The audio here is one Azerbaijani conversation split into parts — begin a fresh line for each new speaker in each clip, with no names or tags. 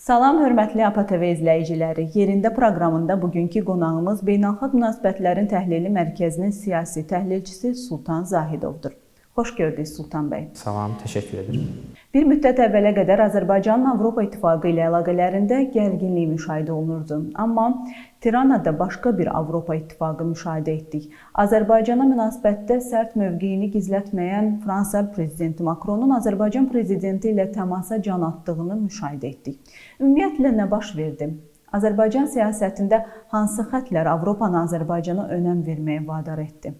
Salam, hörmətli APA TV izləyiciləri. Yerində proqramında bugünkü qonağımız Beynəlxalq Münasibətlərin Təhlili Mərkəzinin siyasi təhlilçisi Sultan Zahidovdur. Xoş gördük Sultan bəy.
Salam, təşəkkür edirəm.
Bir müddət əvvələ qədər Azərbaycanın Avropa İttifaqı ilə əlaqələrində gərginlik müşahidə olunurdu. Amma Tiranada başqa bir Avropa İttifaqı müşahidə etdik. Azərbaycana münasibətdə sərt mövqeyini gizlətməyən Fransa prezidenti Macronun Azərbaycan prezidenti ilə təmasa can atdığını müşahidə etdik. Ümumiyyətlə nə baş verdi? Azərbaycan siyasətində hansı xəttlər Avropanı Azərbaycana önəm verməyə vadar etdi?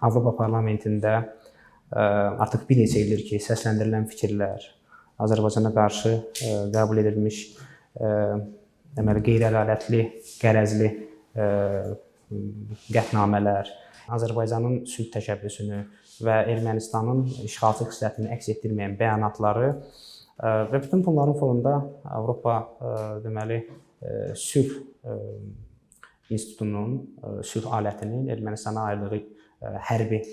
Avropa Parlamentində artıq bir neçə ildir ki, səsləndirilən fikirlər, Azərbaycana qarşı qəbul edilmiş qeyri-ədalətli, qərəzli qətnamələr, Azərbaycanın sülh təşəbbüsünü və Ermənistanın işğalçı xislətini əks etdirməyən bəyanatları və bütün bunların fonunda Avropa sülh institutunun, sülh alətinin Ermənistana ayrılığı hərbi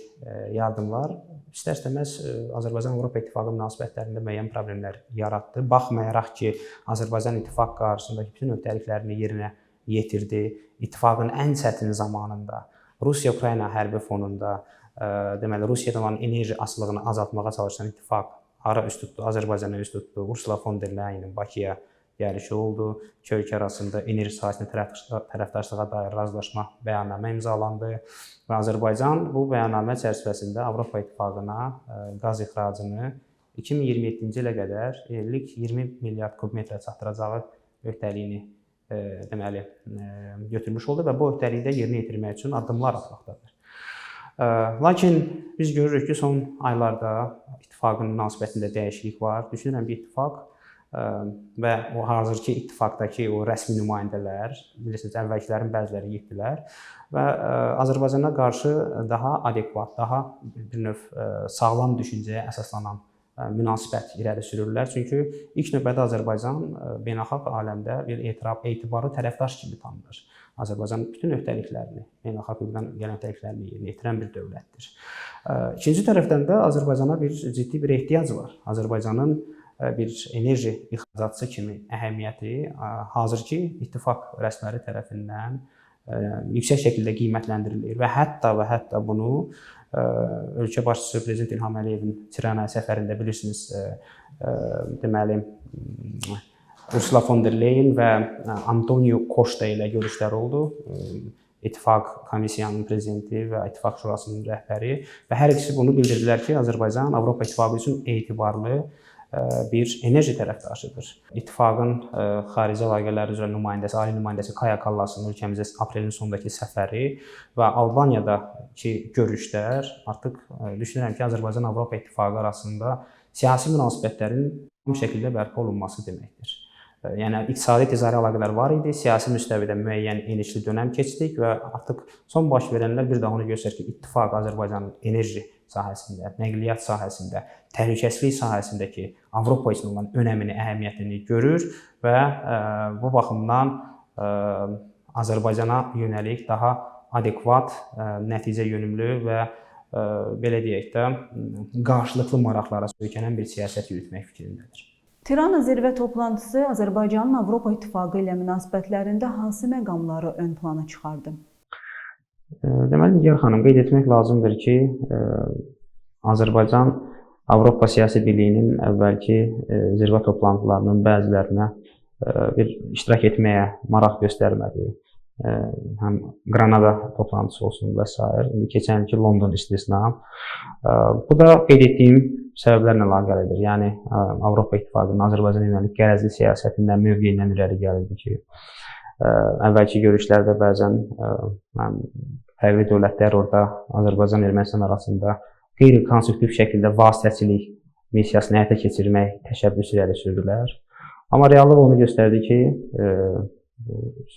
yardımlar istər-istəməz Azərbaycan-Avropa İttifaqı münasibətlərində müəyyən problemlər yaratdı. Baxmayaraq ki, Azərbaycan İttifaq qarşısındakı bütün öhdəliklərini yerinə yetirdi. İttifaqın ən çətin zamanında, Rusiya-Ukrayna hərbi fonunda, Rusiyadan olan enerji asılılığını azaltmağa çalışan İttifaq hara üst tutdu? Azərbaycana üst tutdu. Ursula von der Leyenin Bakıya gəlişi oldu. İki ölkə arasında enerji sahəsində tərəfdaşlığa dair razılaşma bəyannamə imzalandı və Azərbaycan bu bəyannamə çərçivəsində Avropa İttifaqına qaz ixracını 2027-ci ilə qədər illik 20 milyard kubmetrə çatdıracağı öhdəliyini götürmüş oldu və bu öhdəliyi də yerinə yetirmək üçün addımlar atmaqdadır. Lakin biz görürük ki, son aylarda İttifaqın münasibətində dəyişiklik var. Düşünürəm ki, İttifaq və o hazırki ittifaqdakı o rəsmi nümayəndələr, bilirsiniz, əvvəlkilərin bəziləri getdilər və Azərbaycana qarşı daha adekvat, daha bir növ sağlam düşüncəyə əsaslanan münasibət irəli sürürlər. Çünki ilk növbədə Azərbaycan beynəlxalq aləmdə bir etibarlı tərəfdaş kimi tanınır. Azərbaycan bütün öhdəliklərini, beynəlxalq hüquqdan gələn öhdəliklərini yerinə yetirən bir dövlətdir. İkinci tərəfdən də Azərbaycana ciddi bir ehtiyac var. Azərbaycanın bir enerji ixracatçısı kimi əhəmiyyəti hazırki ittifaq rəsmiləri tərəfindən yüksək şəkildə qiymətləndirilir və hətta bunu ölkə başçısı Prezident İlham Əliyevin Tiranaya səfərində bilirsiniz, Ursula von der Leyen və Antonio Costa ilə görüşlər oldu. İttifaq Komissiyanın prezidenti və İttifaq Şurasının rəhbəri və hər ikisi bunu bildirdilər ki, Azərbaycan Avropa İttifaqı üçün etibarlı bir enerji tərəfdaşıdır. İttifaqın xarici əlaqələr üzrə nümayəndəsi, ali nümayəndəsi Kaja Kallasın ölkəmizə aprelin sonundakı səfəri və Albaniyadakı görüşlər artıq düşünürəm ki, Azərbaycan-Avropa İttifaqı arasında siyasi münasibətlərin bu şəkildə bərpa olunması deməkdir. Yəni, iqtisadi ticari əlaqələr var idi, siyasi müstəvidə müəyyən enişli dönəm keçdik və artıq son baş verənlər bir daha onu göstərir ki, İttifaq Azərbaycanın enerji sahəsində, nəqliyyat sahəsində, təhlükəsizlik sahəsindəki Avropa üçün olan önəmini, əhəmiyyətini görür və bu baxımdan Azərbaycana yönəlik daha adekvat, nəticə yönümlü və belə deyək də, qarşılıqlı maraqlara söykənən bir siyasət yürütmək fikrindədir.
Tirana zirvə toplantısı Azərbaycanın Avropa İttifaqı ilə münasibətlərində hansı məqamları ön plana çıxardı?
Deməli, Nigar xanım, qeyd etmək lazımdır ki, Azərbaycan Avropa Siyasi Birliyinin əvvəlki zirvə toplantılarının bəzilərinə bir iştirak etməyə maraq göstərmədi. Həm Granada toplantısı olsun və s. Keçən ilki London istisna. Bu da qeyd etdiyim səbəblərlə əlaqəlidir. Yəni, Avropa İttifaqının Azərbaycana yönəlik qərəzli siyasətindən, mövqeyindən irəli gəlirdi ki, əvvəlki görüşlərdə bəzən fərqli dövlətlər orada Azərbaycan Ermənistan arasında qeyri-konstruktiv şəkildə vasitəçilik missiyasını həyata keçirmək təşəbbüsü irəli sürdülər. Amma reallıq onu göstərdi ki,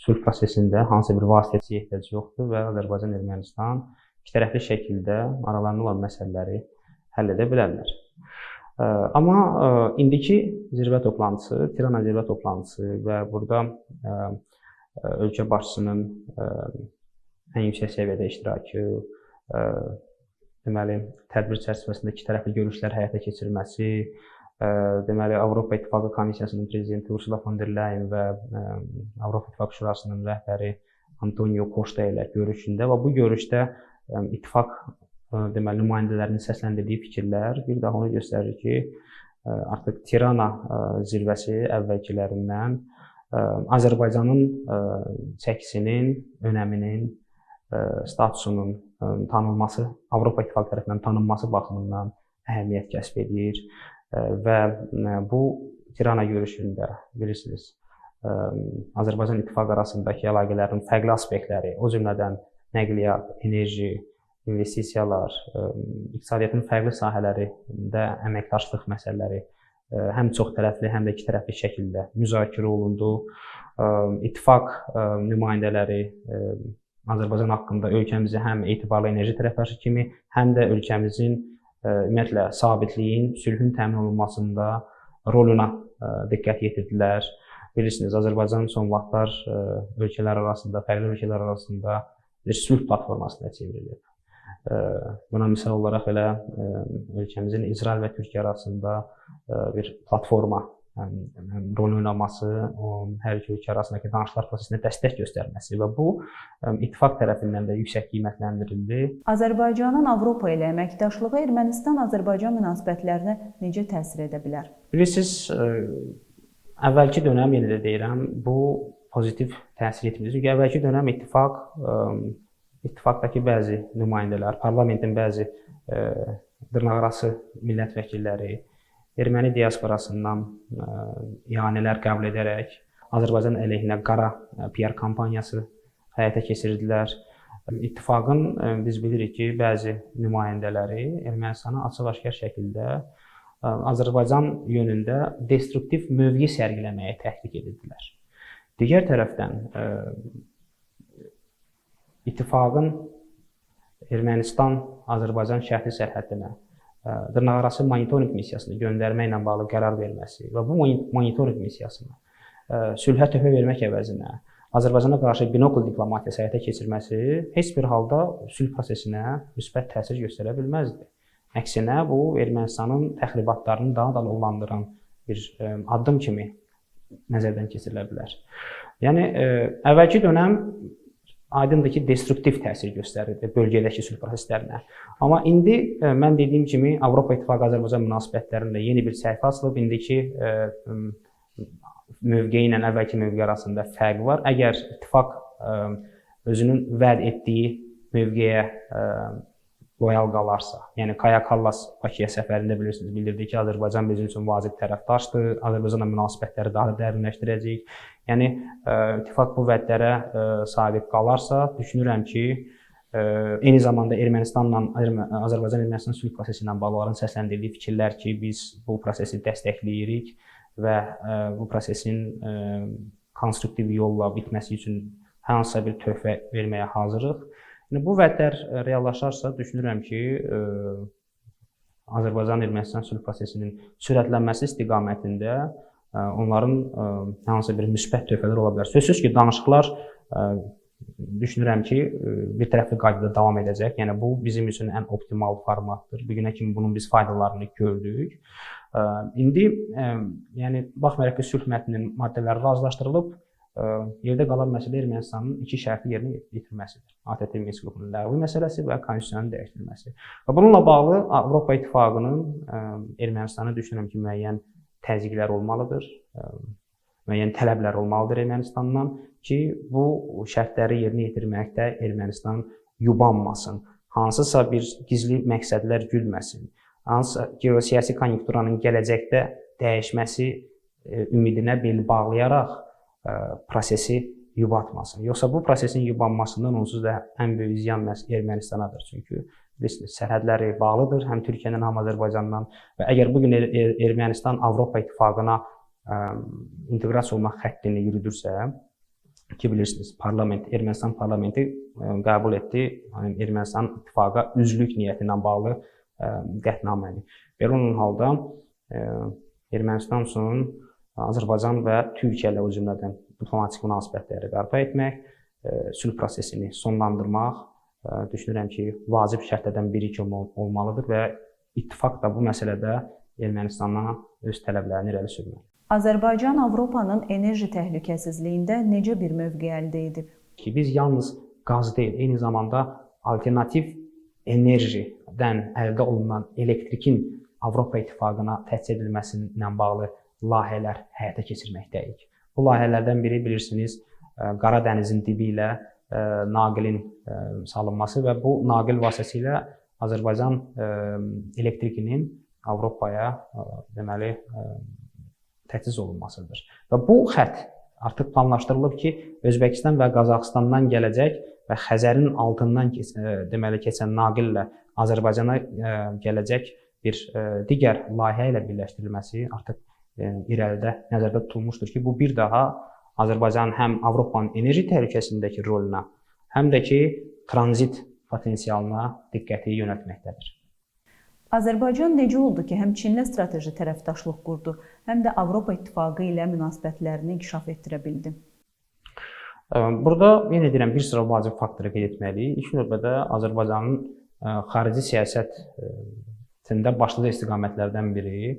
sülh prosesində hansı bir vasitəçiyə ehtiyac yoxdur və Azərbaycan Ermənistan ikitərəfli şəkildə aralarında olan məsələləri həll edə bilərlər. Amma indiki zirvə toplantısı, Tirana zirvə toplantısı və burada ölkə başçısının ən yüksək səviyyədə iştirakı, tədbir çərçivəsində ikitərəfli görüşlər həyata keçirilməsi, deməli Avropa İttifaqı Komissiyasının prezidenti Ursula von der Leyen və Avropa İttifaqı Şurasının rəhbəri Antonio Costa ilə görüşündə və bu görüşdə İttifaq deməli nümayəndələrinin səsləndirdiyi fikirlər bir daha onu göstərir ki, artıq Tirana zirvəsi əvvəlkilərindən Azərbaycanın çəkisinin, önəminin, statusunun tanınması, Avropa İttifaqı tərəfindən tanınması baxımından əhəmiyyət kəsb edir və bu Tirana görüşündə bilirsiniz, Azərbaycan İttifaqı arasındakı əlaqələrin fərqli aspektləri, o cümlədən nəqliyyat, enerji, investisiyalar, iqtisadiyyatın fərqli sahələrində əməkdaşlıq məsələləri həm çox tərəfli, həm də iki tərəfli şəkildə müzakirə olundu. İttifaq nümayəndələri Azərbaycan haqqında ölkəmizi həm etibarlı enerji tərəfdaşı kimi, həm də ölkəmizin ümumiyyətlə sabitliyin, sülhün təmin olunmasında roluna diqqət yetirdilər. Bilirsiniz, Azərbaycan son vaxtlar ölkələr arasında, fərqli ölkələr arasında bir sülh platformasına çevrilib. Buna misal olaraq elə ölkəmizin İsrail və Türkiyə arasında bir platforma rol oynaması, hər iki ölkə arasındakı danışıqlar prosesinə dəstək göstərməsi və bu İttifaq tərəfindən də yüksək qiymətləndirildi.
Azərbaycanın Avropa ilə əməkdaşlığı Ermənistan-Azərbaycan münasibətlərinə necə təsir edə bilər?
Bilirsiniz, əvvəlki dönəm, yenə də deyirəm, bu pozitiv təsir etmir. Çünki əvvəlki dönəm İttifaqdakı bəzi nümayəndələr, parlamentin bəzi dırnaqarası millət vəkilləri erməni diasporasından ianələr qəbul edərək Azərbaycan əleyhinə qara PR kampaniyası həyata keçirdilər. İttifaqın biz bilirik ki, bəzi nümayəndələri Ermənistana açıq-aşkar şəkildə Azərbaycan yönündə destruktiv mövqe sərgiləməyə təhdid edirdilər. Digər tərəfdən İttifaqın Ermənistan-Azərbaycan şərti sərhəddinə dırnaqarası monitorinq missiyasını göndərməklə bağlı qərar verməsi və bu monitorinq missiyasını sülhə töhfə vermək əvəzinə Azərbaycana qarşı binokl diplomatiyası həyata keçirməsi heç bir halda sülh prosesinə müsbət təsir göstərə bilməzdi. Əksinə, bu Ermənistanın təxribatlarını daha da alovlandıran bir addım kimi nəzərdən keçirilə bilər. Yəni, əvvəlki dönəm aydındır ki, destruktiv təsir göstərirdi bölgədəki sülh proseslərinə. Amma indi mən dediyim kimi Avropa İttifaqı Azərbaycan münasibətlərində yeni bir səhifə açılıb. İndiki mövqeyi ilə əvvəlki mövqe arasında fərq var. Əgər İttifaq özünün vəd etdiyi mövqeyə loyal qalarsa, yəni Kaya Kallas Bakıya səfərində bilirsiniz, bildirdi ki, Azərbaycan bizim üçün vacib tərəfdaşdır, Azərbaycanla münasibətləri daha dərinləşdirəcək. Yəni, İttifaq bu vədlərə sadiq qalarsa, düşünürəm ki, eyni zamanda Azərbaycan-Ermənistan sülh prosesi ilə bağlı səsləndirdiyi fikirlər ki, biz bu prosesi dəstəkləyirik və bu prosesin konstruktiv yolla bitməsi üçün hansısa bir töhfə verməyə hazırıq. Bu vədlər reallaşarsa, düşünürəm ki, Azərbaycan-Ermənistan sülh prosesinin sürətlənməsi istiqamətində onların hansısa bir müsbət töhfələr ola bilər. Sözsüz ki, danışıqlar düşünürəm ki, bir tərəfli qaydada davam edəcək. Yəni, bu bizim üçün ən optimal formatdır. Bugünə kimi bunun biz faydalarını gördük. İndi, yəni, baxmayaraq ki, sülh mətninin maddələri razılaşdırılıb, yerdə qalan məsələ Ermənistanın iki şərti yerinə yetirməsidir. ATƏT Minsk qrupunun ləğvi məsələsi və konstitusiyanın dəyişdirilməsi. Və bununla bağlı Avropa İttifaqının Ermənistanı düşünürəm ki, müəyyən təzyiqlər olmalıdır, müəyyən tələblər olmalıdır Ermənistandan ki, bu şərtləri yerinə yetirməkdə Ermənistan yubanmasın, hansısa bir gizli məqsədlər güdməsin, hansısa geosiyasi konjunkturanın gələcəkdə dəyişməsi ümidinə bel bağlayaraq prosesi yubatmasın. Yoxsa bu prosesin yubanmasından onsuz da ən böyük ziyan məhz Ermənistanadır. Çünki bilirsiniz, sərhədləri bağlıdır, həm Türkiyədən, həm Azərbaycandan və əgər bugün Ermənistan Avropa İttifaqına inteqrasiya olmaq xəttini yürüdürsə, ki, bilirsiniz, Ermənistan parlamenti qəbul etdi Ermənistan İttifaqa üzvlük niyyəti ilə bağlı qətnaməni. Belə olan halda Ermənistan üçün Azərbaycan və Türkiyə ilə o cümlədən diplomatik münasibətləri bərpa etmək, sülh prosesini sonlandırmaq düşünürəm ki, vacib şərtlərdən biri kimi olmalıdır və İttifaq da bu məsələdə Ermənistana öz tələblərini irəli sürməli.
Azərbaycan Avropanın enerji təhlükəsizliyində necə bir mövqe əldə edib?
Ki biz yalnız qaz deyil, eyni zamanda alternativ enerjidən əldə olunan elektrikin Avropa İttifaqına təsis edilməsi ilə bağlı layihələr həyata keçirməkdəyik. Bu layihələrdən biri bilirsiniz, Qara dənizin dibi ilə naqilin salınması və bu naqil vasitəsilə Azərbaycan elektrikinin Avropaya deməli təchiz olunmasıdır. Və bu xətt artıq planlaşdırılıb ki, Özbəkistan və Qazaxıstandan gələcək və Xəzərin altından deməli keçən naqillə Azərbaycana gələcək bir digər layihə ilə birləşdirilməsi artıq irəlidə nəzərdə tutulmuşdur ki, bu bir daha Azərbaycanın həm Avropanın enerji təhlükəsindəki roluna, həm də ki, tranzit potensialına diqqəti yönəltməkdədir.
Azərbaycan necə oldu ki, həm Çinlə strateji tərəfdaşlıq qurdu, həm də Avropa İttifaqı ilə münasibətlərini inkişaf etdirə bildi?
Burada yenə deyirəm, bir sıra vacib faktoru qeyd etməliyik. İlk növbədə Azərbaycanın xarici siyasətində başlıca istiqamətlərdən biri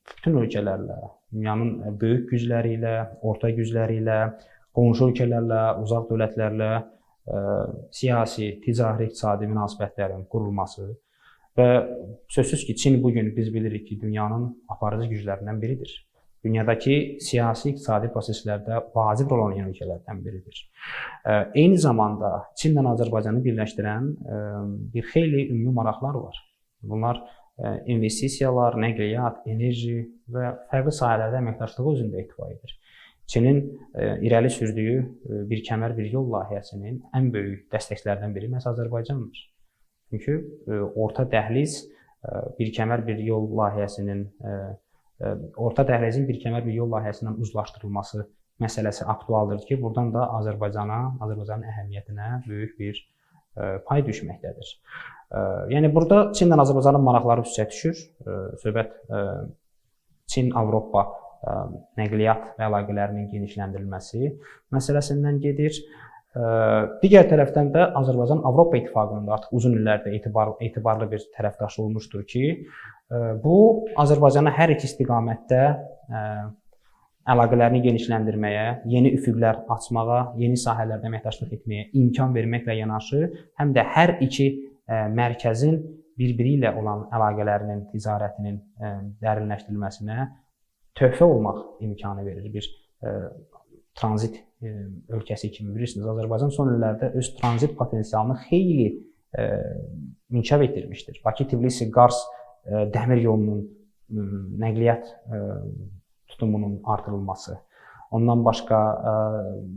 bütün ölkələrlə, dünyanın böyük gücləri ilə, orta gücləri ilə, qonşu ölkələrlə, uzaq dövlətlərlə siyasi, ticari, iqtisadi münasibətlərin qurulması və sözsüz ki, Çin bugün biz bilirik ki, dünyanın aparıcı güclərindən biridir. Dünyadakı siyasi, iqtisadi proseslərdə vacib rol oynayan ölkələrdən biridir. Eyni zamanda Çinlə Azərbaycanı birləşdirən bir xeyli ümumi maraqlar var. Bunlar investisiyalar, nəqliyyat, enerji və fərqli sahələrdə əməkdaşlığı özündə ehtiva edir. Çinin irəli sürdüyü bir kəmər, bir yol layihəsinin ən böyük dəstəkçilərdən biri məhz Azərbaycandır. Çünki orta dəhliz bir kəmər, bir yol layihəsinin orta dəhlizin bir kəmər, bir yol layihəsindən uzlaşdırılması məsələsi aktualdır ki, buradan da Azərbaycanın əhəmiyyətinə böyük bir pay düşməkdədir. Yəni burada Çinlə Azərbaycanın maraqları üstə düşür. Söhbət Çin-Avropa nəqliyyat və əlaqələrinin genişləndirilməsi məsələsindən gedir. Digər tərəfdən də Azərbaycan Avropa İttifaqının da artıq uzun illərdir etibarlı bir tərəfdaşı olmuşdur ki, bu Azərbaycana hər iki istiqamətdə əlaqələrini genişləndirməyə, yeni üfüqlər açmağa, yeni sahələrdə əməkdaşlıq etməyə imkan verməklə yanaşı, həm də hər iki mərkəzin bir-biri ilə olan əlaqələrinin, ticarətinin dərinləşdirilməsinə töhfə olmaq imkanı verir. Bir tranzit ölkəsi kimi bilirsiniz, Azərbaycan son illərdə öz tranzit potensialını xeyli inkişaf etdirmişdir. Bakı-Tbilisi-Qars dəmir yolunun nəqliyyat tutumunun artırılması, ondan başqa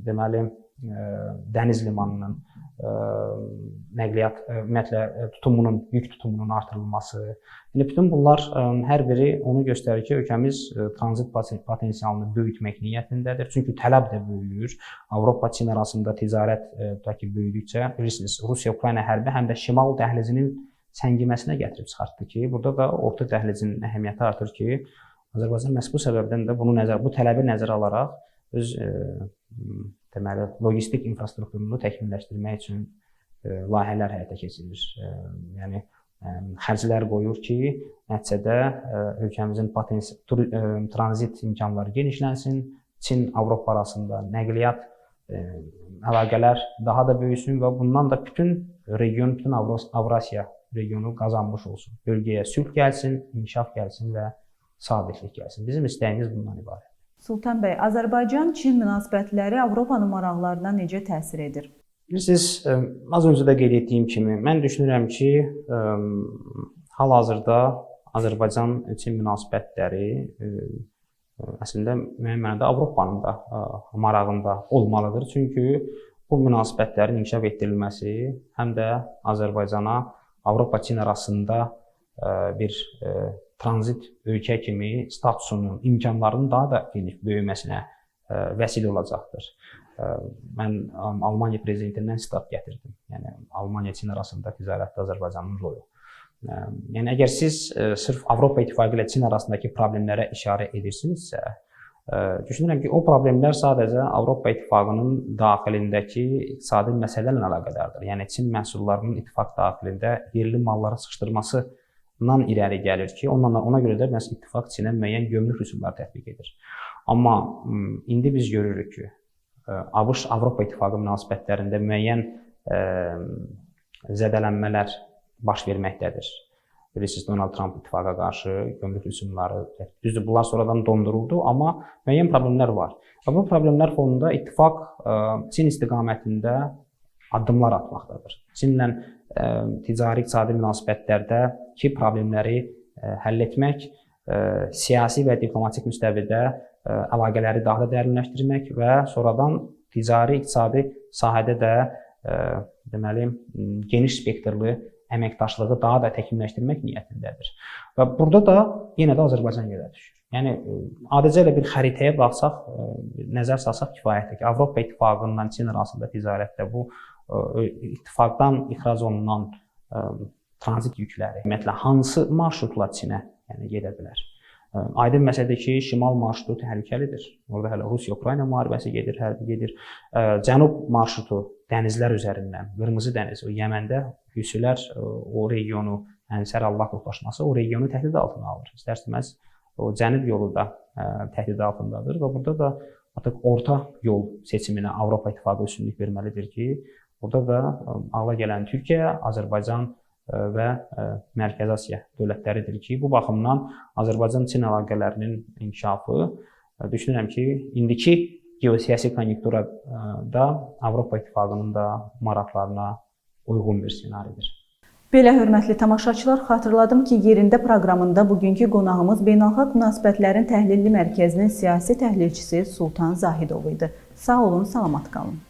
deməli dəniz limanının nəqliyyat ümumiyyətlə tutumunun, yük tutumunun artırılması. Yəni bütün bunlar hər biri onu göstərir ki, ölkəmiz tranzit potensialını böyütmək niyyətindədir. Çünki tələb də böyüyür. Avropa-Çin arasında ticarət böyüdükcə bilirsiniz, Rusiya-Ukrayna hərbi həm də şimal dəhlizinin səngiməsinə gətirib çıxartdı ki, burada da orta dəhlizin əhəmiyyəti artır ki, Azərbaycan məhz bu səbəbdən də bu tələbi nəzərə alaraq öz deməli logistik infrastrukturunu təkmilləşdirmək üçün layihələr həyata keçirir. Yəni xərclər qoyur ki, nəticədə ölkəmizin tranzit imkanları genişlənsin, Çin-Avropa arasında nəqliyyat əlaqələr daha da böyüsün və bundan da bütün region, bütün Avrasiya regionu qazanmış olsun. Bölgəyə sülh gəlsin, inkişaf gəlsin və sabitlik gəlsin. Bizim istəyimiz bundan ibarət.
Sultan bəy, Azərbaycan-Çin münasibətləri Avropanın maraqlarına necə təsir edir?
Bilirsiniz, az öncə də qeyd etdiyim kimi, mən düşünürəm ki, hal-hazırda Azərbaycan-Çin münasibətləri əslində müəyyən mənada Avropanın da marağında olmalıdır. Çünki bu münasibətlərin inkişaf etdirilməsi həm də Azərbaycana Avropa-Çin arasında bir tranzit ölkə kimi statusunun, imkanlarının daha da geniş böyüməsinə vəsilə olacaqdır. Mən Almaniya prezidentindən sitat gətirdim. Yəni Almaniya-Çin arasında ticarətdə Azərbaycanın rolu. Yəni əgər siz sırf Avropa İttifaqı ilə Çin arasındakı problemlərə işarə edirsinizsə, düşünürəm ki, o problemlər sadəcə Avropa İttifaqının daxilindəki iqtisadi məsələlərlə əlaqədardır. Yəni Çin məhsullarının ittifaq daxilində yerli malları sıxışdırması dan irəli gəlir ki, ona görə də məhz ittifaq Çinə müəyyən gömrük rüsumları tətbiq edir. Amma indi biz görürük ki, ABŞ-Avropa İttifaqı münasibətlərində müəyyən zədələnmələr baş verməkdədir. Bilirsiniz, Donald Trump ittifaqa qarşı gömrük rüsumları, düzdür, bunlar sonradan donduruldu, amma müəyyən problemlər var. Və bu problemlər fonunda ittifaq Çin istiqamətində addımlar atmaqdadır. Çinlə ticari-iqtisadi münasibətlərdəki problemləri həll etmək, siyasi və diplomatik müstəvidə əlaqələri daha da dərinləşdirmək və sonradan ticari-iqtisadi sahədə də deməli, geniş spektrli əməkdaşlığı daha da təkmilləşdirmək niyyətindədir. Və burada da yenə də Azərbaycan yerə düşür. Yəni, adicə elə bir xəritəyə baxsaq, nəzər salsaq kifayətdir ki, Avropa İttifaqından Çin arasında ticarətdə bu ittifaqdan ixrac olunan tranzit yükləri ümumiyyətlə hansı marşrutla Çinə gedə bilər? Aydın məsələdir ki, şimal marşrutu təhlükəlidir. Orada hələ Rusiya-Ukrayna müharibəsi gedir. Cənub marşrutu dənizlər üzərindən, Qırmızı dəniz, o Yəməndə Hüsilər o regionu, Ənsər Allah qruplaşması o regionu təhdid altına alır. İstər-istəməz o cənub yolu da təhdid altındadır və burada da artıq orta yol seçiminə Avropa İttifaqı üstünlük verməlidir ki, burada da ağla gələn Türkiyə, Azərbaycan və Mərkəzi Asiya dövlətləridir ki, bu baxımdan Azərbaycan-Çin əlaqələrinin inkişafı düşünürəm ki, indiki geosiyasi konjunkturada Avropa İttifaqının da maraqlarına uyğun bir ssenaridir.
Belə hörmətli tamaşaçılar, xatırladım ki, yerində proqramında bugünkü qonağımız Beynəlxalq Münasibətlərin Təhlili Mərkəzinin siyasi təhlilçisi Sultan Zahidov idi. Sağ olun, salamat qalın.